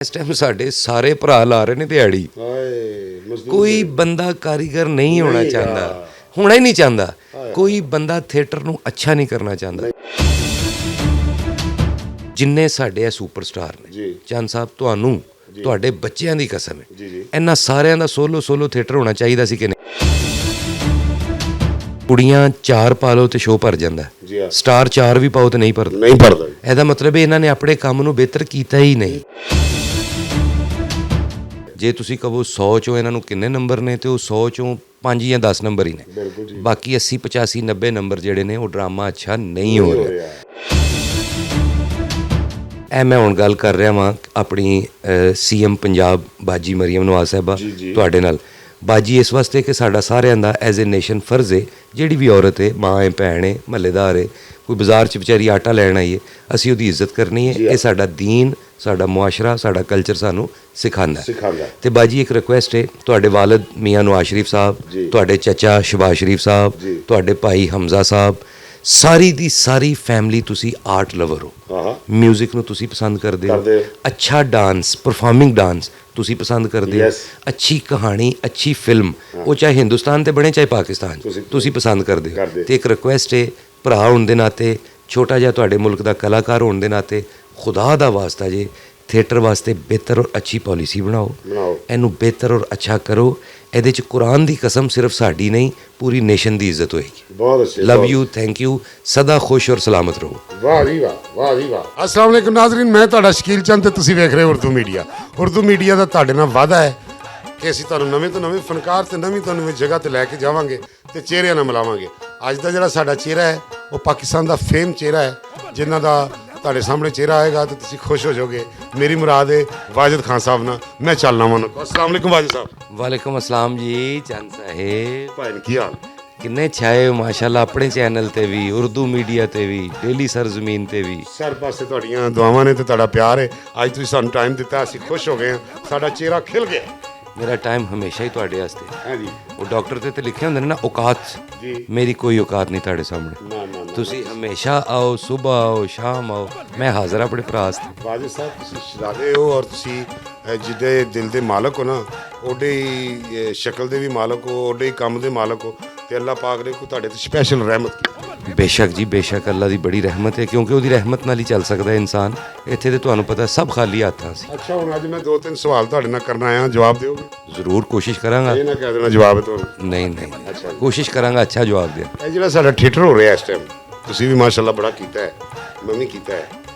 इस टाइम साढ़े सारे भरा ला रहे ने दिहाड़ी। कोई बंदा कारीगर नहीं होना चाहता, होना ही नहीं चाहता। कोई बंदा थिएटर नूं अच्छा नहीं करना चाहता। जिन्ने साडे आ सुपरस्टार ने चंद साहब, तुहानूं तुहाडे बच्चिआं दी कसम है, इन्हां सारिआं दा सोलो थिएटर होना चाहिदा सी कि नहीं। कुड़ियां 4 पा लो तो शो भर जाता है, स्टार 4 भी पाओ तो नहीं भरदा। ਇਹਦਾ ਮਤਲਬ ਇਹਨਾਂ ਨੇ ਆਪਣੇ ਕੰਮ ਨੂੰ ਬਿਹਤਰ ਕੀਤਾ ਹੀ ਨਹੀਂ। ਜੇ ਤੁਸੀਂ ਕਹੋ 100 ਚੋਂ ਇਹਨਾਂ ਨੂੰ ਕਿੰਨੇ ਨੰਬਰ ਨੇ, ਤੇ ਉਹ 100 ਚੋਂ 5 ਜਾਂ 10 ਨੰਬਰ ਹੀ ਨੇ। ਬਾਕੀ 80 85 90 ਨੰਬਰ ਜਿਹੜੇ ਨੇ ਉਹ ਡਰਾਮਾ ਅੱਛਾ ਨਹੀਂ ਹੋ ਰਿਹਾ। ਇਹ ਮੈਂ ਹੁਣ ਗੱਲ ਕਰ ਰਿਹਾ ਵਾਂ ਆਪਣੀ CM ਪੰਜਾਬ ਬਾਜੀ ਮਰੀਮ ਨਵਾਜ਼ ਸਾਹਿਬਾ ਤੁਹਾਡੇ ਨਾਲ। ਬਾਜੀ ਇਸ ਵਾਸਤੇ ਕਿ ਸਾਡਾ ਸਾਰਿਆਂ ਦਾ ਐਜ਼ ਏ ਨੇਸ਼ਨ ਫਰਜ਼ ਹੈ, ਜਿਹੜੀ ਵੀ ਔਰਤ ਹੈ, ਮਾਂ ਹੈ, ਭੈਣ ਹੈ, ਮਹੱਲੇਦਾਰ ਹੈ, ਕੋਈ ਬਾਜ਼ਾਰ 'ਚ ਵਿਚਾਰੀ ਆਟਾ ਲੈਣ ਆਈ ਹੈ, ਅਸੀਂ ਉਹਦੀ ਇੱਜ਼ਤ ਕਰਨੀ ਹੈ। ਇਹ ਸਾਡਾ ਦੀਨ, ਸਾਡਾ ਮੁਆਸ਼ਰਾ, ਸਾਡਾ ਕਲਚਰ ਸਾਨੂੰ ਸਿਖਾਉਂਦਾ। ਤੇ ਬਾਜੀ ਇੱਕ ਰਿਕੁਐਸਟ ਹੈ, ਤੁਹਾਡੇ ਵਾਲਿਦ ਮੀਆਂ ਨਵਾਜ਼ ਸ਼ਰੀਫ ਸਾਹਿਬ, ਤੁਹਾਡੇ ਚਾਚਾ ਸ਼ਬਾਜ਼ ਸ਼ਰੀਫ ਸਾਹਿਬ, ਤੁਹਾਡੇ ਭਾਈ ਹਮਜ਼ਾ ਸਾਹਿਬ, ਸਾਰੀ ਦੀ ਸਾਰੀ ਫੈਮਿਲੀ ਤੁਸੀਂ ਆਰਟ ਲਵਰ ਹੋ। ਮਿਊਜ਼ਿਕ ਨੂੰ ਤੁਸੀਂ ਪਸੰਦ ਕਰਦੇ ਹੋ, ਅੱਛਾ ਡਾਂਸ, ਪਰਫਾਰਮਿੰਗ ਡਾਂਸ ਤੁਸੀਂ ਪਸੰਦ ਕਰਦੇ ਹੋ, ਅੱਛੀ ਕਹਾਣੀ, ਅੱਛੀ ਫਿਲਮ, ਉਹ ਚਾਹੇ ਹਿੰਦੁਸਤਾਨ ਤੇ ਬਣੇ ਚਾਹੇ ਪਾਕਿਸਤਾਨ, ਤੁਸੀਂ ਪਸੰਦ ਕਰਦੇ ਹੋ। ਤੇ ਇੱਕ ਰਿਕੁਐਸਟ ਹੈ, ਭਰਾ ਹੋਣ ਦੇ ਨਾਤੇ, ਛੋਟਾ ਜਿਹਾ ਤੁਹਾਡੇ ਮੁਲਕ ਦਾ ਕਲਾਕਾਰ ਹੋਣ ਦੇ ਨਾਤੇ, ਖੁਦਾ ਦਾ ਵਾਸਤਾ ਜੇ ਥੀਏਟਰ ਵਾਸਤੇ ਬਿਹਤਰ ਔਰ ਅੱਛੀ ਪਾਲਿਸੀ ਬਣਾਓ, ਇਹਨੂੰ ਬਿਹਤਰ ਔਰ ਅੱਛਾ ਕਰੋ। ਇਹਦੇ 'ਚ ਕੁਰਾਨ ਦੀ ਕਸਮ ਸਿਰਫ ਸਾਡੀ ਨਹੀਂ, ਪੂਰੀ ਨੇਸ਼ਨ ਦੀ ਇੱਜ਼ਤ ਹੋਏਗੀ। ਬਹੁਤ ਅੱਛਾ, ਲਵ ਯੂ, ਥੈਂਕ ਯੂ, ਸਦਾ ਖੁਸ਼ ਔਰ ਸਲਾਮਤ ਰਹੋ। ਵਾਹ ਜੀ ਵਾਹ, ਵਾਹ ਜੀ ਵਾਹ। अस्सलाम वालेकुम नाज़रीन, मैं ਤੁਹਾਡਾ ਸ਼ਕੀਲ ਚੰਦ ਤੇ ਤੁਸੀਂ ਵੇਖ ਰਹੇ ਹੋ ਉਰਦੂ ਮੀਡੀਆ। ਉਰਦੂ ਮੀਡੀਆ ਦਾ ਤੁਹਾਡੇ ਨਾਲ ਵਾਅਦਾ ਹੈ ਕਿ ਅਸੀਂ ਤੁਹਾਨੂੰ ਨਵੇਂ ਤੋਂ ਨਵੇਂ ਫਨਕਾਰ ਤੇ ਨਵੀਂ ਤੋਂ ਨਵੀਂ ਜਗ੍ਹਾ ਤੇ ਲੈ ਕੇ ਜਾਵਾਂਗੇ ਤੇ ਚਿਹਰਿਆਂ ਨਾਲ ਮਿਲਾਵਾਂਗੇ। ਅੱਜ ਦਾ ਜਿਹੜਾ ਸਾਡਾ ਚਿਹਰਾ ਹੈ ਉਹ ਪਾਕਿਸਤਾਨ ਦਾ ਫੇਮ ਚਿਹਰਾ ਹੈ, ਜਿਨ੍ਹਾਂ ਦਾ ਤੁਹਾਡੇ ਸਾਹਮਣੇ ਚਿਹਰਾ ਆਏਗਾ ਤਾਂ ਤੁਸੀਂ ਖੁਸ਼ ਹੋ ਜਾਓਗੇ। ਮੇਰੀ ਮੁਰਾਦ ਹੈ ਵਾਜਿਦ ਖਾਨ ਸਾਹਿਬ ਨਾਲ। ਮੈਂ ਚੱਲਣਾ ਵਾਂ। अस्सलाम वालेकुम वाजिद साहब। ਵਾਲੇਕੁਮ ਅਸਲਾਮ ਜੀ ਚੰਦ ਸਾਹਿਬ। ਭਾਈ ਕੀ ਹਾਲ? ਕਿੰਨੇ ਛਾਏ ਮਾਸ਼ਾਅੱਲਾ, ਆਪਣੇ ਚੈਨਲ ਤੇ ਵੀ, ਉਰਦੂ ਮੀਡੀਆ ਤੇ ਵੀ, ਡੇਲੀ ਸਰਜ਼ਮੀਨ ਤੇ ਵੀ। ਸਰ ਪਾਸੇ ਤੁਹਾਡੀਆਂ ਦੁਆਵਾਂ ਨੇ ਤੇ ਤੁਹਾਡਾ ਪਿਆਰ ਹੈ। ਅੱਜ ਤੁਸੀਂ ਸਾਨੂੰ ਟਾਈਮ ਦਿੱਤਾ, ਅਸੀਂ ਖੁਸ਼ ਹੋ ਗਏ ਹਾਂ, ਸਾਡਾ ਚਿਹਰਾ ਖਿਲ ਗਿਆ। ਮੇਰਾ ਟਾਈਮ ਹਮੇਸ਼ਾ ਹੀ ਤੁਹਾਡੇ ਵਾਸਤੇ। ਹਾਂਜੀ, ਉਹ ਡਾਕਟਰ ਤੇ ਲਿਖੇ ਹੁੰਦੇ ਨੇ ਨਾ ਔਕਾਤ, ਮੇਰੀ ਕੋਈ ਔਕਾਤ ਨਹੀਂ ਤੁਹਾਡੇ ਸਾਹਮਣੇ। ਨਾ ਤੁਸੀਂ ਹਮੇਸ਼ਾ ਆਓ, ਸਵੇਰ ਆਓ, ਸ਼ਾਮ ਆਓ, ਮੈਂ ਹਾਜ਼ਰ ਆਪਣੇ ਭਰਾ ਵਾਸਤੇ। ਵਾਜਿਦ ਸਾਹਿਬ, ਤੁਸੀਂ ਸ਼ਹਜ਼ਾਦੇ ਹੋ ਔਰ ਤੁਸੀਂ ਜਿਹਦੇ ਦਿਲ ਦੇ ਮਾਲਕ ਹੋ ਨਾ, ਉਹਦੇ ਹੀ ਸ਼ਕਲ ਦੇ ਵੀ ਮਾਲਕ ਹੋ, ਉਹਦੇ ਹੀ ਕੰਮ ਦੇ ਮਾਲਕ ਹੋ। ਤੇ ਅੱਲਾਹ ਪਾਕ ਨੇ ਕੋਈ ਤੁਹਾਡੇ ਤੇ ਸਪੈਸ਼ਲ ਰਹਿਮਤ ਕੀਤੀ। ਬੇਸ਼ੱਕ ਜੀ, ਬੇਸ਼ੱਕ ਅੱਲਾ ਦੀ ਬੜੀ ਰਹਿਮਤ ਹੈ, ਕਿਉਂਕਿ ਉਹਦੀ ਰਹਿਮਤ ਨਾਲ ਹੀ ਚੱਲ ਸਕਦਾ ਇਨਸਾਨ। ਇੱਥੇ ਤੇ ਤੁਹਾਨੂੰ ਪਤਾ ਸਭ ਖਾਲੀ ਹੱਥਾਂ ਸੀ। ਅੱਛਾ, ਹੁਣ ਅੱਜ ਮੈਂ 2-3 ਸਵਾਲ ਤੁਹਾਡੇ ਨਾਲ ਕਰਨ ਆਇਆ, ਜਵਾਬ ਦਿਓਗੇ? ਜ਼ਰੂਰ ਕੋਸ਼ਿਸ਼ ਕਰਾਂਗਾ। ਇਹ ਨਾ ਕਹਿ ਦੇਣਾ ਜਵਾਬ ਹੈ ਤੁਹਾਨੂੰ। ਨਹੀਂ, ਕੋਸ਼ਿਸ਼ ਕਰਾਂਗਾ ਅੱਛਾ ਜਵਾਬ ਦੇ। ਇਹ ਜਿਹੜਾ ਸਾਡਾ ਥੀਏਟਰ ਹੋ ਰਿਹਾ ਇਸ ਟਾਈਮ, ਤੁਸੀਂ ਵੀ ਮਾਸ਼ਾਅੱਲਾ ਬੜਾ ਕੀਤਾ ਹੈ, ਮੈਂ ਵੀ ਕੀਤਾ ਹੈ,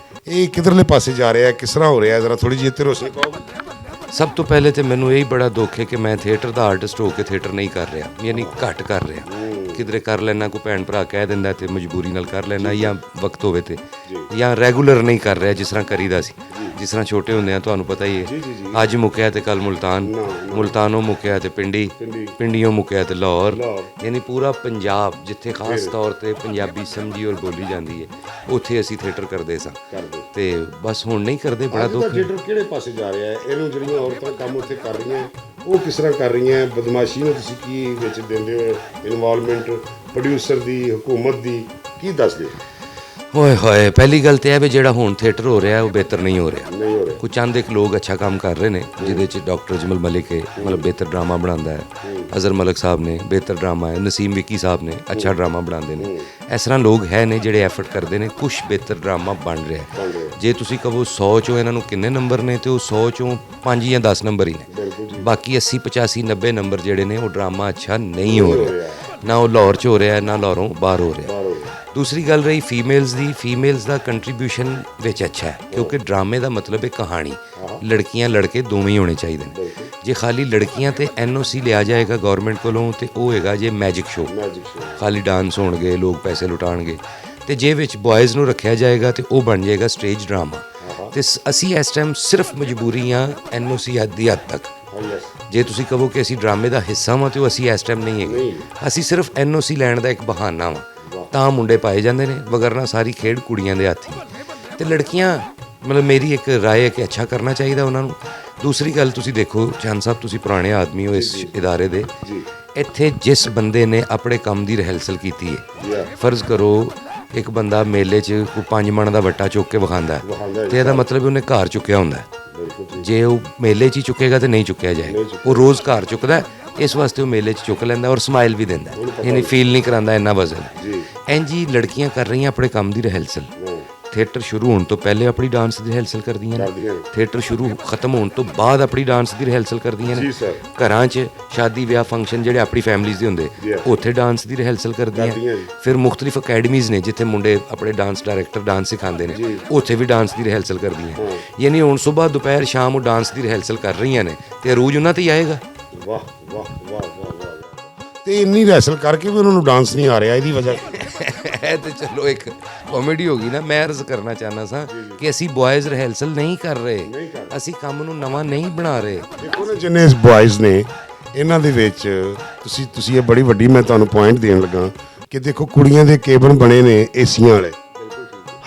ਇਹ ਕਿਧਰਲੇ ਪਾਸੇ ਜਾ ਰਿਹਾ ਹੈ, ਕਿਸ ਤਰ੍ਹਾਂ ਹੋ ਰਿਹਾ ਹੈ, ਜ਼ਰਾ ਥੋੜੀ ਜਿਹੀ ਇੱਥੇ ਰੋਸ਼ਨੀ ਪਾਓਗੇ? ਸਭ ਤੋਂ ਪਹਿਲੇ ਤੇ ਮੈਨੂੰ ਇਹ ਬੜਾ ਦੁੱਖ ਹੈ ਕਿ ਮੈਂ ਥੀਏਟਰ ਦਾ ਆਰਟਿਸਟ ਹੋ ਕੇ ਥੀਏਟਰ ਨਹੀਂ ਕਰ ਰਿਹਾ, ਯਾਨੀ ਘੱਟ ਕਰ ਰਿਹਾ। ਕਿਧਰੇ ਕਰ ਲੈਣਾ, ਕੋਈ ਭੈਣ ਭਰਾ ਕਹਿ ਦਿੰਦਾ ਤੇ ਮਜਬੂਰੀ ਨਾਲ ਕਰ ਲੈਣਾ, ਜਾਂ ਵਕਤ ਹੋਵੇ ਤੇ, ਜਾਂ ਰੈਗੂਲਰ ਨਹੀਂ ਕਰ ਰਿਹਾ ਜਿਸ ਤਰ੍ਹਾਂ ਕਰੀਦਾ ਸੀ। ਜਿਸ ਤਰ੍ਹਾਂ ਛੋਟੇ ਹੁੰਦੇ ਆ, ਤੁਹਾਨੂੰ ਪਤਾ ਹੀ ਹੈ, ਅੱਜ ਮੁੱਕਿਆ ਤੇ ਕੱਲ ਮੁਲਤਾਨੋਂ ਮੁੱਕਿਆ ਤੇ ਪਿੰਡੀਓਂ ਮੁੱਕਿਆ ਤੇ ਲਾਹੌਰ, ਯਾਨੀ ਪੂਰਾ ਪੰਜਾਬ ਜਿੱਥੇ ਖਾਸ ਤੌਰ ਤੇ ਪੰਜਾਬੀ ਸਮਝੀ ਔਰ ਬੋਲੀ ਜਾਂਦੀ ਹੈ, ਉੱਥੇ ਅਸੀਂ ਥੀਏਟਰ ਕਰਦੇ ਸਾਂ। ਤੇ ਬਸ ਹੁਣ ਨਹੀਂ ਕਰਦੇ, ਬੜਾ ਦੁੱਖ। ਥੀਏਟਰ ਕਿਹੜੇ ਪਾਸੇ ਜਾ ਰਿਹਾ ਹੈ? ਇਹਨੂੰ ਜਿਹੜੀਆਂ ਔਰਤਾਂ ਕੰਮ ਉੱਥੇ ਕਰ ਰਹੀਆਂ ਉਹ ਕਿਸ ਤਰ੍ਹਾਂ ਕਰ ਰਹੀਆਂ? ਬਦਮਾਸ਼ੀ ਨੂੰ ਤੁਸੀਂ ਕੀ ਵਿੱਚ ਦਿੰਦੇ ਹੋ? ਇਨਵੋਲਵਮੈਂਟ ਪ੍ਰੋਡਿਊਸਰ ਦੀ, ਹੁਕੂਮਤ ਦੀ ਕੀ ਦੱਸਦੇ ਹੋ? ਓਏ ਹੋਏ, ਪਹਿਲੀ ਗੱਲ ਤੇ ਇਹ ਵੀ ਜਿਹੜਾ ਹੁਣ ਥੀਏਟਰ ਹੋ ਰਿਹਾ ਉਹ ਬਿਹਤਰ ਨਹੀਂ ਹੋ ਰਿਹਾ। ਕੁਝ ਚੰਦ ਇੱਕ ਲੋਕ ਅੱਛਾ ਕੰਮ ਕਰ ਰਹੇ ਨੇ, ਜਿਹਦੇ 'ਚ ਡਾਕਟਰ ਅਜਮਲ ਮਲਿਕ ਹੈ, ਮਤਲਬ ਬਿਹਤਰ ਡਰਾਮਾ ਬਣਾਉਂਦਾ ਹੈ, ਅਜ਼ਹਰ ਮਲਕ ਸਾਹਿਬ ਨੇ ਬਿਹਤਰ ਡਰਾਮਾ ਹੈ, ਨਸੀਮ ਵਿੱਕੀ ਸਾਹਿਬ ਨੇ ਅੱਛਾ ਡਰਾਮਾ ਬਣਾਉਂਦੇ ਨੇ। ਇਸ ਤਰ੍ਹਾਂ ਲੋਕ ਹੈ ਨੇ ਜਿਹੜੇ ਐਫਰਟ ਕਰਦੇ ਨੇ, ਕੁਛ ਬਿਹਤਰ ਡਰਾਮਾ ਬਣ ਰਿਹਾ ਹੈ। ਜੇ ਤੁਸੀਂ ਕਹੋ 100 ਚੋਂ ਇਹਨਾਂ ਨੂੰ ਕਿੰਨੇ ਨੰਬਰ ਨੇ, ਤੇ ਉਹ 100 ਚੋਂ 5 ਜਾਂ 10 ਨੰਬਰ ਹੀ ਨੇ। ਬਾਕੀ 80 85 90 ਨੰਬਰ ਜਿਹੜੇ ਨੇ ਉਹ ਡਰਾਮਾ ਅੱਛਾ ਨਹੀਂ ਹੋ ਰਿਹਾ। ਨਾ ਉਹ ਲਾਹੌਰ 'ਚ ਹੋ ਰਿਹਾ, ਨਾ ਲਾਹੌਰੋਂ ਬਾਹਰ ਹੋ ਰਿਹਾ। ਦੂਸਰੀ ਗੱਲ ਰਹੀ ਫੀਮੇਲਸ ਦੀ, ਫੀਮੇਲਸ ਦਾ ਕੰਟਰੀਬਿਊਸ਼ਨ ਵਿੱਚ ਅੱਛਾ ਹੈ, ਕਿਉਂਕਿ ਡਰਾਮੇ ਦਾ ਮਤਲਬ ਹੈ ਕਹਾਣੀ। ਲੜਕੀਆਂ ਲੜਕੇ ਦੋਵੇਂ ਹੀ ਹੋਣੇ ਚਾਹੀਦੇ ਨੇ। ਜੇ ਖਾਲੀ ਲੜਕੀਆਂ ਤੇ NOC ਲਿਆ ਜਾਏਗਾ ਗੌਰਮੈਂਟ ਕੋਲੋਂ, ਤੇ ਉਹ ਹੈਗਾ ਜੇ ਮੈਜਿਕ ਸ਼ੋ, ਖਾਲੀ ਡਾਂਸ ਹੋਣਗੇ, ਲੋਕ ਪੈਸੇ ਲੁਟਾਉਣਗੇ। ਤੇ ਜੇ ਵਿੱਚ ਬॉयਜ਼ ਨੂੰ ਰੱਖਿਆ ਜਾਏਗਾ ਤੇ ਉਹ ਬਣ ਜਾਏਗਾ ਸਟੇਜ ਡਰਾਮਾ। ਤੇ ਅਸੀਂ ਇਸ ਟਾਈਮ ਸਿਰਫ ਮਜਬੂਰੀਆਂ NOC ਦੀ ਹੱਦ ਤੱਕ। ਜੇ ਤੁਸੀਂ ਕਹੋ ਕਿ ਅਸੀਂ ਡਰਾਮੇ ਦਾ ਹਿੱਸਾ ਵਾਂ, ਤੇ ਉਹ ਅਸੀਂ ਇਸ ਟਾਈਮ ਨਹੀਂ ਹੈਗੇ। ਅਸੀਂ ਸਿਰਫ NOC ਲੈਣ ਦਾ ਇੱਕ ਬਹਾਨਾ ਵਾਂ, ਤਾਂ ਮੁੰਡੇ ਪਾਏ ਜਾਂਦੇ ਨੇ, ਵਗਰਨਾ ਸਾਰੀ ਖੇਡ ਕੁੜੀਆਂ ਦੇ ਹੱਥ ਹੀ। ਤੇ ਲੜਕੀਆਂ, ਮਤਲਬ ਮੇਰੀ ਇੱਕ ਰਾਏ ਹੈ ਕਿ ਅੱਛਾ ਕਰਨਾ ਚਾਹੀਦਾ ਉਹਨਾਂ ਨੂੰ। ਦੂਸਰੀ ਗੱਲ ਤੁਸੀਂ ਦੇਖੋ ਚੰਦ ਸਾਹਿਬ, ਤੁਸੀਂ ਪੁਰਾਣੇ ਆਦਮੀ ਹੋ ਇਸ ਇਦਾਰੇ ਦੇ। ਇੱਥੇ ਜਿਸ ਬੰਦੇ ਨੇ ਆਪਣੇ ਕੰਮ ਦੀ ਰਿਹਰਸਲ ਕੀਤੀ ਹੈ, ਫਰਜ਼ ਕਰੋ ਇੱਕ ਬੰਦਾ ਮੇਲੇ 'ਚ ਕੋਈ 5 ਮਣ ਦਾ ਵੱਟਾ ਚੁੱਕ ਕੇ ਵਿਖਾਉਂਦਾ, ਤੇ ਇਹਦਾ ਮਤਲਬ ਉਹਨੇ ਘਰ ਚੁੱਕਿਆ ਹੁੰਦਾ। ਜੇ ਉਹ ਮੇਲੇ 'ਚ ਹੀ ਚੁੱਕੇਗਾ ਤੇ ਨਹੀਂ ਚੁੱਕਿਆ ਜਾਏਗਾ। ਉਹ ਰੋਜ਼ ਘਰ ਚੁੱਕਦਾ, ਇਸ ਵਾਸਤੇ ਉਹ ਮੇਲੇ 'ਚ ਚੁੱਕ ਲੈਂਦਾ ਔਰ ਸਮਾਈਲ ਵੀ ਦਿੰਦਾ, ਯਾਨੀ ਫੀਲ ਨਹੀਂ ਕਰਾਂਦਾ ਇੰਨਾ ਵਜ਼ਨ। ਇੰਝ ਹੀ ਲੜਕੀਆਂ ਕਰ ਰਹੀਆਂ ਆਪਣੇ ਕੰਮ ਦੀ ਰਿਹਰਸਲ। ਥੀਏਟਰ ਸ਼ੁਰੂ ਹੋਣ ਤੋਂ ਪਹਿਲੇ ਆਪਣੀ ਡਾਂਸ ਦੀ ਰਿਹਰਸਲ ਕਰਦੀਆਂ ਨੇ, ਥੀਏਟਰ ਸ਼ੁਰੂ ਖਤਮ ਹੋਣ ਤੋਂ ਬਾਅਦ ਆਪਣੀ ਡਾਂਸ ਦੀ ਰਿਹਰਸਲ ਕਰਦੀਆਂ ਨੇ। ਘਰਾਂ 'ਚ ਸ਼ਾਦੀ ਵਿਆਹ ਫੰਕਸ਼ਨ ਜਿਹੜੇ ਆਪਣੀ ਫੈਮਲੀਜ਼ ਦੇ ਹੁੰਦੇ ਉੱਥੇ ਡਾਂਸ ਦੀ ਰਿਹਰਸਲ ਕਰਦੀਆਂ। ਫਿਰ ਮੁਖਤਲਿਫ ਅਕੈਡਮੀਜ਼ ਨੇ ਜਿੱਥੇ ਮੁੰਡੇ ਆਪਣੇ ਡਾਂਸ ਡਾਇਰੈਕਟਰ ਡਾਂਸ ਸਿਖਾਉਂਦੇ ਨੇ, ਉੱਥੇ ਵੀ ਡਾਂਸ ਦੀ ਰਿਹਰਸਲ ਕਰਦੀਆਂ। ਯਾਨੀ ਹੁਣ ਸਵੇਰ ਦੁਪਹਿਰ ਸ਼ਾਮ ਉਹ ਡਾਂਸ ਦੀ ਰਿਹਰਸਲ ਕਰ ਰਹੀਆਂ ਨੇ ਤੇ ਅਰੂਜ ਉਹਨਾਂ ਤੇ ਹੀ ਆਏਗਾ। ਵਾਹ ਵਾਹ ਵਾਹ ਵਾਹ ਵਾਹ। ਤੇ ਇੰਨੀ ਰਿਹਰਸਲ ਕਰਕੇ ਵੀ ਉਹਨਾਂ ਨੂੰ ਡਾਂਸ ਨਹੀਂ ਆ ਰਿਹਾ, ਇਹਦੀ ਵਜ੍ਹਾ ਇਹ ਤੇ ਚਲੋ ਇੱਕ ਕਾਮੇਡੀ ਹੋ ਗਈ ਨਾ। ਮੈਂ ਅਰਜ਼ ਕਰਨਾ ਚਾਹੁੰਦਾ ਸਾਂ ਕਿ ਅਸੀਂ ਬॉयਜ਼ ਰਿਹਰਸਲ ਨਹੀਂ ਕਰ ਰਹੇ, ਅਸੀਂ ਕੰਮ ਨੂੰ ਨਵਾਂ ਨਹੀਂ ਬਣਾ ਰਹੇ। ਦੇਖੋ ਨਾ ਜਿੰਨੇ ਬॉयਜ਼ ਨੇ ਇਹਨਾਂ ਦੇ ਵਿੱਚ ਤੁਸੀਂ ਇਹ ਬੜੀ ਵੱਡੀ ਮੈਂ ਤੁਹਾਨੂੰ ਪੁਆਇੰਟ ਦੇਣ ਲੱਗਾ ਕਿ ਦੇਖੋ ਕੁੜੀਆਂ ਦੇ ਕੇਬਨ ਬਣੇ ਨੇ ਏਸੀਆਂ ਵਾਲੇ,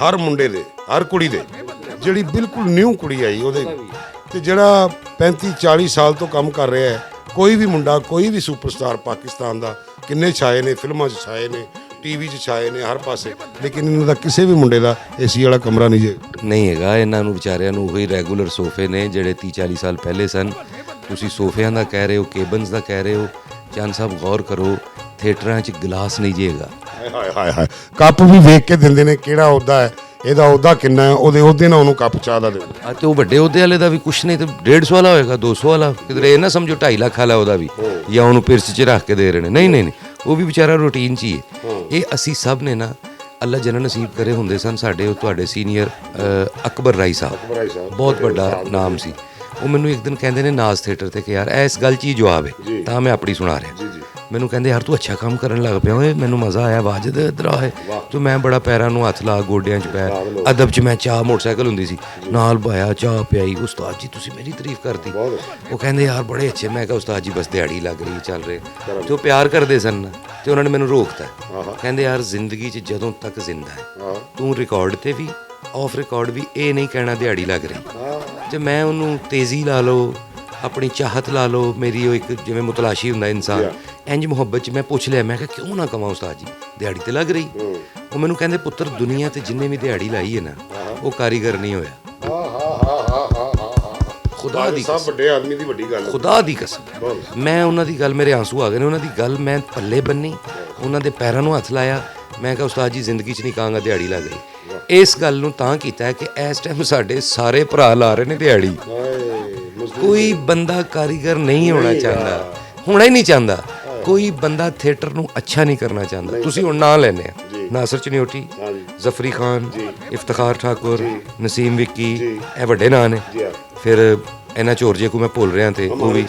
ਹਰ ਮੁੰਡੇ ਦੇ ਹਰ ਕੁੜੀ ਦੇ। ਜਿਹੜੀ ਬਿਲਕੁਲ ਨਿਊ ਕੁੜੀ ਆਈ ਉਹਦੇ ਤੇ ਜਿਹੜਾ 35-40 ਸਾਲ ਤੋਂ ਕੰਮ ਕਰ ਰਿਹਾ ਹੈ, ਕੋਈ ਵੀ ਮੁੰਡਾ ਕੋਈ ਵੀ ਸੁਪਰਸਟਾਰ ਪਾਕਿਸਤਾਨ ਦਾ ਕਿੰਨੇ ਛਾਏ ਨੇ, ਫਿਲਮਾਂ 'ਚ ਛਾਏ ਨੇ, ਟੀਵੀ 'ਚ ਛਾਏ ਨੇ, ਹਰ ਪਾਸੇ, ਲੇਕਿਨ ਇਹਨਾਂ ਦਾ ਕਿਸੇ ਵੀ ਮੁੰਡੇ ਦਾ ਏਸੀ ਵਾਲਾ ਕਮਰਾ ਨਹੀਂ ਜੇ ਨਹੀਂ ਹੈਗਾ। ਇਹਨਾਂ ਨੂੰ ਵਿਚਾਰਿਆਂ ਨੂੰ ਉਹੀ ਰੈਗੂਲਰ ਸੋਫੇ ਨੇ ਜਿਹੜੇ 30-40 ਸਾਲ ਪਹਿਲੇ ਸਨ। ਤੁਸੀਂ ਸੋਫਿਆਂ ਦਾ ਕਹਿ ਰਹੇ ਹੋ, ਕੇਬਨਸ ਦਾ ਕਹਿ ਰਹੇ ਹੋ। ਚੰਦ ਸਾਹਿਬ ਗੌਰ ਕਰੋ, ਥੀਏਟਰਾਂ 'ਚ ਗਲਾਸ ਨਹੀਂ ਜੇਗਾ। ਹਾਏ ਹਾਏ ਹਾਏ, ਕੱਪ ਵੀ ਵੇਖ ਕੇ ਦਿੰਦੇ ਨੇ ਕਿਹੜਾ ਅਹੁਦਾ ਹੈ, ਇਹਦਾ ਅਹੁਦਾ ਕਿੰਨਾ ਹੈ, ਉਹਦੇ ਅਹੁਦੇ ਨਾਲ ਉਹਨੂੰ ਕੱਪ ਚਾਹ ਦਾ ਦਿੰਦੇ। ਆ ਤੇ ਉਹ ਵੱਡੇ ਅਹੁਦੇ ਵਾਲੇ ਦਾ ਵੀ ਕੁਛ ਨਹੀਂ ਤੇ 150 ਵਾਲਾ ਹੋਏਗਾ, 200 ਵਾਲਾ। ਕਿਧਰੇ ਇਹ ਨਾ ਸਮਝੋ 2.5 ਲੱਖ ਵਾਲਾ ਉਹਦਾ ਵੀ ਜਾਂ ਉਹਨੂੰ ਪਿਰਸ 'ਚ ਰੱਖ ਕੇ ਦੇ ਰਹੇ ਨੇ। ਨਹੀਂ ਨਹੀਂ ਨਹੀਂ, ਉਹ ਵੀ ਵਿਚਾਰਾ ਰੂਟੀਨ 'ਚ ਹੀ ਹੈ। ਇਹ ਅਸੀਂ ਸਭ ਨੇ ਨਾ ਅੱਲਾ ਜਨਨ ਨਸੀਬ ਕਰੇ ਹੁੰਦੇ ਸਨ। ਸਾਡੇ ਉਹ ਤੁਹਾਡੇ ਸੀਨੀਅਰ ਅਕਬਰ ਰਾਈ ਸਾਹਿਬ, ਬਹੁਤ ਵੱਡਾ ਨਾਮ ਸੀ। ਉਹ ਮੈਨੂੰ ਇੱਕ ਦਿਨ ਕਹਿੰਦੇ ਨੇ ਨਾਜ਼ ਥੀਏਟਰ ਤੇ ਕਿ ਯਾਰ ਇਸ ਗੱਲ 'ਚ ਹੀ ਜਵਾਬ ਹੈ, ਤਾਂ ਮੈਂ ਆਪਣੀ ਸੁਣਾ ਰਿਹਾ। ਮੈਨੂੰ ਕਹਿੰਦੇ ਯਾਰ ਤੂੰ ਅੱਛਾ ਕੰਮ ਕਰਨ ਲੱਗ ਪਿਆ ਓਏ, ਮੈਨੂੰ ਮਜ਼ਾ ਆਇਆ, ਵਾਜਦ ਇੱਧਰ ਆਏ ਤੂੰ। ਮੈਂ ਬੜਾ ਪੈਰਾਂ ਨੂੰ ਹੱਥ ਲਾ, ਗੋਡਿਆਂ 'ਚ ਪੈਰ, ਅਦਬ 'ਚ ਮੈਂ ਚਾਹ, ਮੋਟਰਸਾਈਕਲ ਹੁੰਦੀ ਸੀ ਨਾਲ ਬਾਇਆ, ਚਾਹ ਪਿਆਈ। ਉਸਤਾਦ ਜੀ ਤੁਸੀਂ ਮੇਰੀ ਤਾਰੀਫ ਕਰਤੀ। ਉਹ ਕਹਿੰਦੇ ਯਾਰ ਬੜੇ ਅੱਛੇ। ਮੈਂ ਕਿਹਾ ਉਸਤਾਦ ਜੀ ਬਸ ਦਿਹਾੜੀ ਲੱਗ ਰਹੀ ਚੱਲ ਰਹੇ। ਤੇ ਉਹ ਪਿਆਰ ਕਰਦੇ ਸਨ ਤੇ ਉਹਨਾਂ ਨੇ ਮੈਨੂੰ ਰੋਕਤਾ। ਕਹਿੰਦੇ ਯਾਰ ਜ਼ਿੰਦਗੀ 'ਚ ਜਦੋਂ ਤੱਕ ਜ਼ਿੰਦਾ ਹੈ ਤੂੰ ਰਿਕਾਰਡ ਤੇ ਵੀ ਆਫ ਰਿਕਾਰਡ ਵੀ ਇਹ ਨਹੀਂ ਕਹਿਣਾ ਦਿਹਾੜੀ ਲੱਗ ਰਹੀ। ਤੇ ਮੈਂ ਉਹਨੂੰ ਤੇਜ਼ੀ ਲਾ ਲਓ, ਆਪਣੀ ਚਾਹਤ ਲਾ ਲਓ, ਮੇਰੀ ਉਹ ਇੱਕ ਜਿਵੇਂ ਮੁਤਲਾਸ਼ੀ ਹੁੰਦਾ ਇਨਸਾਨ, ਇੰਜ ਮੁਹੱਬਤ 'ਚ ਮੈਂ ਪੁੱਛ ਲਿਆ। ਮੈਂ ਕਿਹਾ ਕਿਉਂ ਨਾ ਕਵਾਂ ਉਸਤਾਦ ਜੀ ਦਿਹਾੜੀ ਤੇ ਲੱਗ ਰਹੀ। ਉਹ ਮੈਨੂੰ ਕਹਿੰਦੇ ਪੁੱਤਰ ਦੁਨੀਆ ਤੇ ਜਿੰਨੇ ਵੀ ਦਿਹਾੜੀ ਲਾਈ ਹੈ ਨਾ ਉਹ ਕਾਰੀਗਰ ਨਹੀਂ ਹੋਇਆ। ਖੁਦਾ ਦੀ ਸਭ ਵੱਡੇ ਆਦਮੀ ਦੀ ਵੱਡੀ ਗੱਲ, ਖੁਦਾ ਦੀ ਕਸਮ। ਮੈਂ ਉਹਨਾਂ ਦੀ ਗੱਲ, ਮੇਰੇ ਆਂਸੂ ਆ ਗਏ ਨੇ। ਉਹਨਾਂ ਦੀ ਗੱਲ ਮੈਂ ਪੱਲੇ ਬੰਨੀ, ਉਹਨਾਂ ਦੇ ਪੈਰਾਂ ਨੂੰ ਹੱਥ ਲਾਇਆ। ਮੈਂ ਕਿਹਾ ਉਸਤਾਦ ਜੀ ਜ਼ਿੰਦਗੀ 'ਚ ਨਹੀਂ ਕਹਾਂਗਾ ਦਿਹਾੜੀ ਲੱਗ ਰਹੀ। ਇਸ ਗੱਲ ਨੂੰ ਤਾਂ ਕੀਤਾ ਹੈ ਕਿ ਇਸ ਟਾਈਮ ਸਾਡੇ ਸਾਰੇ ਭਰਾ ਲਾ ਰਹੇ ਨੇ ਦਿਹਾੜੀ। ਕੋਈ ਬੰਦਾ ਕਾਰੀਗਰ ਨਹੀਂ ਹੋਣਾ ਚਾਹੁੰਦਾ, ਹੋਣਾ ਹੀ ਨਹੀਂ ਚਾਹੁੰਦਾ। ਕੋਈ ਬੰਦਾ ਥੀਏਟਰ ਨੂੰ ਅੱਛਾ ਨਹੀਂ ਕਰਨਾ ਚਾਹੁੰਦਾ। ਤੁਸੀਂ ਹੁਣ ਨਾਂ ਲੈਣੇ ਆ, ਨਾਸਰ ਚਨਿਓਟੀ, ਜ਼ਫਰੀ ਖਾਨ, ਇਫਤਖਾਰ ਠਾਕੁਰ, ਨਸੀਮ ਵਿੱਕੀ, ਇਹ ਵੱਡੇ ਨਾਂ ਨੇ। ਫਿਰ ਇਹਨਾਂ ਚੋਰ ਜੇ ਕੋਈ ਮੈਂ ਭੁੱਲ ਰਿਹਾ ਤੇ ਉਹ ਵੀ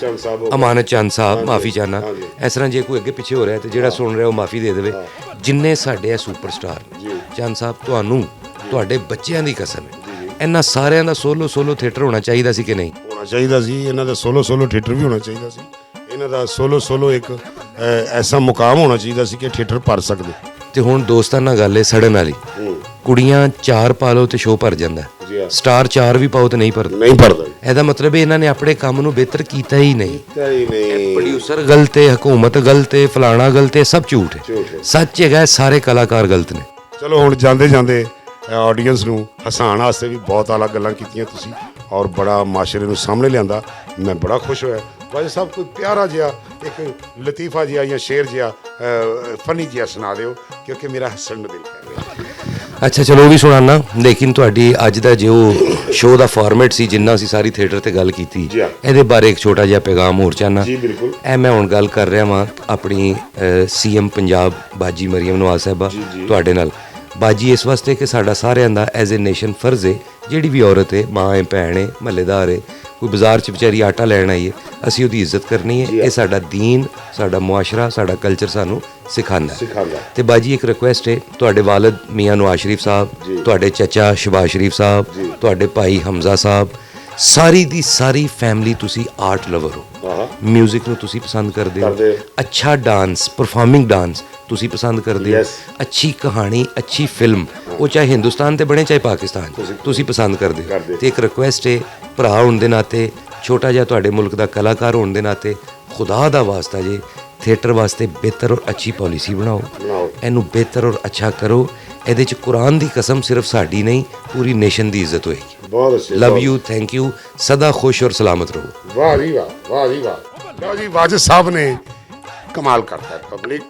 ਅਮਾਨਤ ਚੰਦ ਸਾਹਿਬ, ਮਾਫੀ ਚਾਹਨਾ। ਇਸ ਤਰ੍ਹਾਂ ਜੇ ਕੋਈ ਅੱਗੇ ਪਿੱਛੇ ਹੋ ਰਿਹਾ ਤੇ ਜਿਹੜਾ ਸੁਣ ਰਿਹਾ ਉਹ ਮਾਫੀ ਦੇ ਦੇਵੇ। ਜਿੰਨੇ ਸਾਡੇ ਇਹ ਸੁਪਰਸਟਾਰ ਨੇ, ਚੰਦ ਸਾਹਿਬ ਤੁਹਾਨੂੰ ਤੁਹਾਡੇ ਬੱਚਿਆਂ ਦੀ ਕਸਮ ਹੈ ਇਹਨਾਂ ਸਾਰਿਆਂ ਦਾ ਸੋਲੋ ਥੀਏਟਰ ਹੋਣਾ ਚਾਹੀਦਾ ਸੀ ਕਿ ਨਹੀਂ? ਹੋਣਾ ਚਾਹੀਦਾ ਸੀ। ਇਹਨਾਂ ਦਾ ਸੋਲੋ ਥੀਏਟਰ ਵੀ ਹੋਣਾ ਚਾਹੀਦਾ ਸੀ। ਇਹਨਾਂ ਦਾ ਸੋਲੋ ਇੱਕ ਐਸਾ ਮੁਕਾਮ ਹੋਣਾ ਚਾਹੀਦਾ ਸੀ ਕਿ ਥੀਏਟਰ ਭਰ ਸਕਦੇ। ਤੇ ਹੁਣ ਦੋਸਤਾਂ ਨਾਲ ਗੱਲ ਹੈ ਸੜਨ ਵਾਲੀ। ਕੁੜੀਆਂ 4 ਪਾ ਲਓ ਤੇ ਸ਼ੋਅ ਭਰ ਜਾਂਦਾ, ਸਟਾਰ 4 ਵੀ ਪਾਓ ਤੇ ਨਹੀਂ ਭਰਦਾ। ਇਹਦਾ ਮਤਲਬ ਇਹਨਾਂ ਨੇ ਆਪਣੇ ਕੰਮ ਨੂੰ ਬਿਹਤਰ ਕੀਤਾ ਹੀ ਨਹੀਂ। ਪ੍ਰੋਡਿਊਸਰ ਗਲਤ ਹੈ, ਹਕੂਮਤ ਗਲਤ ਹੈ, ਫਲਾਣਾ ਗਲਤ ਹੈ, ਸਭ ਝੂਠ ਹੈ। ਸੱਚ ਹੈਗਾ ਸਾਰੇ ਕਲਾਕਾਰ ਗਲਤ ਨੇ। ਚਲੋ ਹੁਣ ਜਾਂਦੇ ਆਡੀਅנס ਨੂੰ ਹਸਾਉਣ ਵਾਸਤੇ ਵੀ ਬਹੁਤ ਆਲਾ ਗੱਲਾਂ ਕੀਤੀਆਂ ਤੁਸੀਂ ਔਰ ਬੜਾ ਮਾਸ਼ਰੇ ਨੂੰ ਸਾਹਮਣੇ ਲਿਆਂਦਾ। ਮੈਂ ਬੜਾ ਖੁਸ਼ ਹੋਇਆ। ਵਾਜਦ ਸਾਹਿਬ ਕੋਈ ਪਿਆਰਾ ਜਿਹਾ ਇੱਕ ਲਤੀਫਾ ਜਿਹਾ ਜਾਂ ਸ਼ੇਰ ਜਿਹਾ ਫਨੀ ਜਿਹਾ ਸੁਣਾ ਦਿਓ ਕਿਉਂਕਿ ਮੇਰਾ ਹੱਸਣ ਨੂੰ ਦਿਲ ਕਰ ਰਿਹਾ। ਅੱਛਾ ਚਲੋ ਉਹ ਵੀ ਸੁਣਾਉਣਾ। ਲੇਕਿਨ ਤੁਹਾਡੀ ਅੱਜ ਦਾ ਜੋ ਸ਼ੋਅ ਦਾ ਫਾਰਮੈਟ ਸੀ, ਜਿੰਨਾ ਅਸੀਂ ਸਾਰੀ ਥੀਏਟਰ ਤੇ ਗੱਲ ਕੀਤੀ, ਇਹਦੇ ਬਾਰੇ ਇੱਕ ਛੋਟਾ ਜਿਹਾ ਪੈਗਾਮ ਹੋਰ ਚਾਹਨਾ। ਜੀ ਬਿਲਕੁਲ। ਇਹ ਮੈਂ ਹੁਣ ਗੱਲ ਕਰ ਰਿਹਾ ਵਾਂ ਆਪਣੀ CM ਪੰਜਾਬ ਬਾਜੀ ਮਰੀਮ ਨਵਾਜ਼ ਸਾਹਿਬਾ ਤੁਹਾਡੇ ਨਾਲ। ਬਾਜੀ ਇਸ ਵਾਸਤੇ ਕਿ ਸਾਡਾ ਸਾਰਿਆਂ ਦਾ ਐਜ਼ ਏ ਨੇਸ਼ਨ ਫਰਜ਼ ਹੈ, ਜਿਹੜੀ ਵੀ ਔਰਤ ਹੈ, ਮਾਂ ਹੈ, ਭੈਣ ਹੈ, ਮਹੱਲੇਦਾਰ ਹੈ, ਕੋਈ ਬਾਜ਼ਾਰ 'ਚ ਵਿਚਾਰੀ ਆਟਾ ਲੈਣ ਆਈ ਹੈ, ਅਸੀਂ ਉਹਦੀ ਇੱਜ਼ਤ ਕਰਨੀ ਹੈ। ਇਹ ਸਾਡਾ ਦੀਨ, ਸਾਡਾ ਮੁਆਸ਼ਰਾ, ਸਾਡਾ ਕਲਚਰ ਸਾਨੂੰ ਸਿਖਾਉਂਦਾ। ਤੇ ਬਾਜੀ ਇੱਕ ਰਿਕੁਐਸਟ ਹੈ, ਤੁਹਾਡੇ ਵਾਲਿਦ ਮੀਆਂ ਨਵਾਜ਼ ਸ਼ਰੀਫ ਸਾਹਿਬ, ਤੁਹਾਡੇ ਚਾਚਾ ਸ਼ਬਾਜ਼ ਸ਼ਰੀਫ ਸਾਹਿਬ, ਤੁਹਾਡੇ ਭਾਈ ਹਮਜ਼ਾ ਸਾਹਿਬ, ਸਾਰੀ ਦੀ ਸਾਰੀ ਫੈਮਿਲੀ ਤੁਸੀਂ ਆਰਟ ਲਵਰ ਹੋ। ਮਿਊਜ਼ਿਕ ਨੂੰ ਤੁਸੀਂ ਪਸੰਦ ਕਰਦੇ ਹੋ, ਅੱਛਾ ਡਾਂਸ, ਪਰਫਾਰਮਿੰਗ ਡਾਂਸ ਤੁਸੀਂ ਪਸੰਦ ਕਰਦੇ ਹੋ, ਅੱਛੀ ਕਹਾਣੀ, ਅੱਛੀ ਫਿਲਮ, ਉਹ ਚਾਹੇ ਹਿੰਦੁਸਤਾਨ ਤੇ ਬਣੇ ਚਾਹੇ ਪਾਕਿਸਤਾਨ, ਤੁਸੀਂ ਪਸੰਦ ਕਰਦੇ ਹੋ। ਤੇ ਇੱਕ ਰਿਕੁਐਸਟ ਹੈ, ਭਰਾ ਹੋਣ ਦੇ ਨਾਤੇ, ਛੋਟਾ ਜਿਹਾ ਤੁਹਾਡੇ ਮੁਲਕ ਦਾ ਕਲਾਕਾਰ ਹੋਣ ਦੇ ਨਾਤੇ, ਖੁਦਾ ਦਾ ਵਾਸਤਾ ਜੇ ਥੀਏਟਰ ਵਾਸਤੇ ਬਿਹਤਰ ਔਰ ਅੱਛੀ ਪਾਲਿਸੀ ਬਣਾਓ ਬਣਾਓ। ਇਹਨੂੰ ਬਿਹਤਰ ਔਰ ਅੱਛਾ ਕਰੋ। ਇਹਦੇ 'ਚ ਕੁਰਾਨ ਦੀ ਕਸਮ ਸਿਰਫ ਸਾਡੀ ਨਹੀਂ ਪੂਰੀ ਨੇਸ਼ਨ ਦੀ ਇੱਜ਼ਤ ਹੋਏਗੀ। ਬਹੁਤ ਅੱਛੇ ਲਵ ਯੂ, ਥੈਂਕ ਯੂ, ਸਦਾ ਖੁਸ਼ ਔਰ ਸਲਾਮਤ ਰਹੋ। ਵਾਹ ਜੀ ਵਾਹ, ਵਾਹ ਜੀ ਵਾਹ। ਲਓ ਜੀ, ਵਾਜਦ ਸਾਹਿਬ ਨੇ ਕਮਾਲ ਕਰਤਾ ਹੈ। ਪਬਲਿਕ,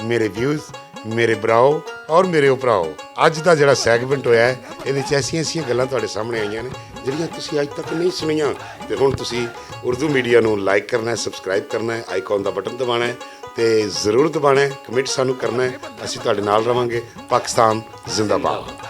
ਮੇਰੇ ਵਿਊਜ਼, ਮੇਰੇ ਭਰਾਓ ਔਰ ਮੇਰੇ ਭਰਾਓ, ਅੱਜ ਦਾ ਜਿਹੜਾ ਸੈਗਮੈਂਟ ਹੋਇਆ ਹੈ ਇਹਦੇ 'ਚ ਐਸੀਆਂ ਗੱਲਾਂ ਤੁਹਾਡੇ ਸਾਹਮਣੇ ਆਈਆਂ ਨੇ ਜਿਹੜੀਆਂ ਤੁਸੀਂ ਅੱਜ ਤੱਕ ਨਹੀਂ ਸੁਣੀਆਂ। ਤੇ ਹੁਣ ਤੁਸੀਂ ਉਰਦੂ ਮੀਡੀਆ ਨੂੰ ਲਾਈਕ ਕਰਨਾ ਹੈ, ਸਬਸਕ੍ਰਾਈਬ ਕਰਨਾ ਹੈ, ਆਈਕਨ ਦਾ ਬਟਨ ਦਬਾਉਣਾ ਹੈ ਤੇ ਜ਼ਰੂਰ ਦਬਾਉਣਾ ਹੈ, ਕਮੈਂਟ ਸਾਨੂੰ ਕਰਨਾ ਹੈ। ਅਸੀਂ ਤੁਹਾਡੇ ਨਾਲ ਰਵਾਂਗੇ। ਪਾਕਿਸਤਾਨ ਜ਼ਿੰਦਾਬਾਦ।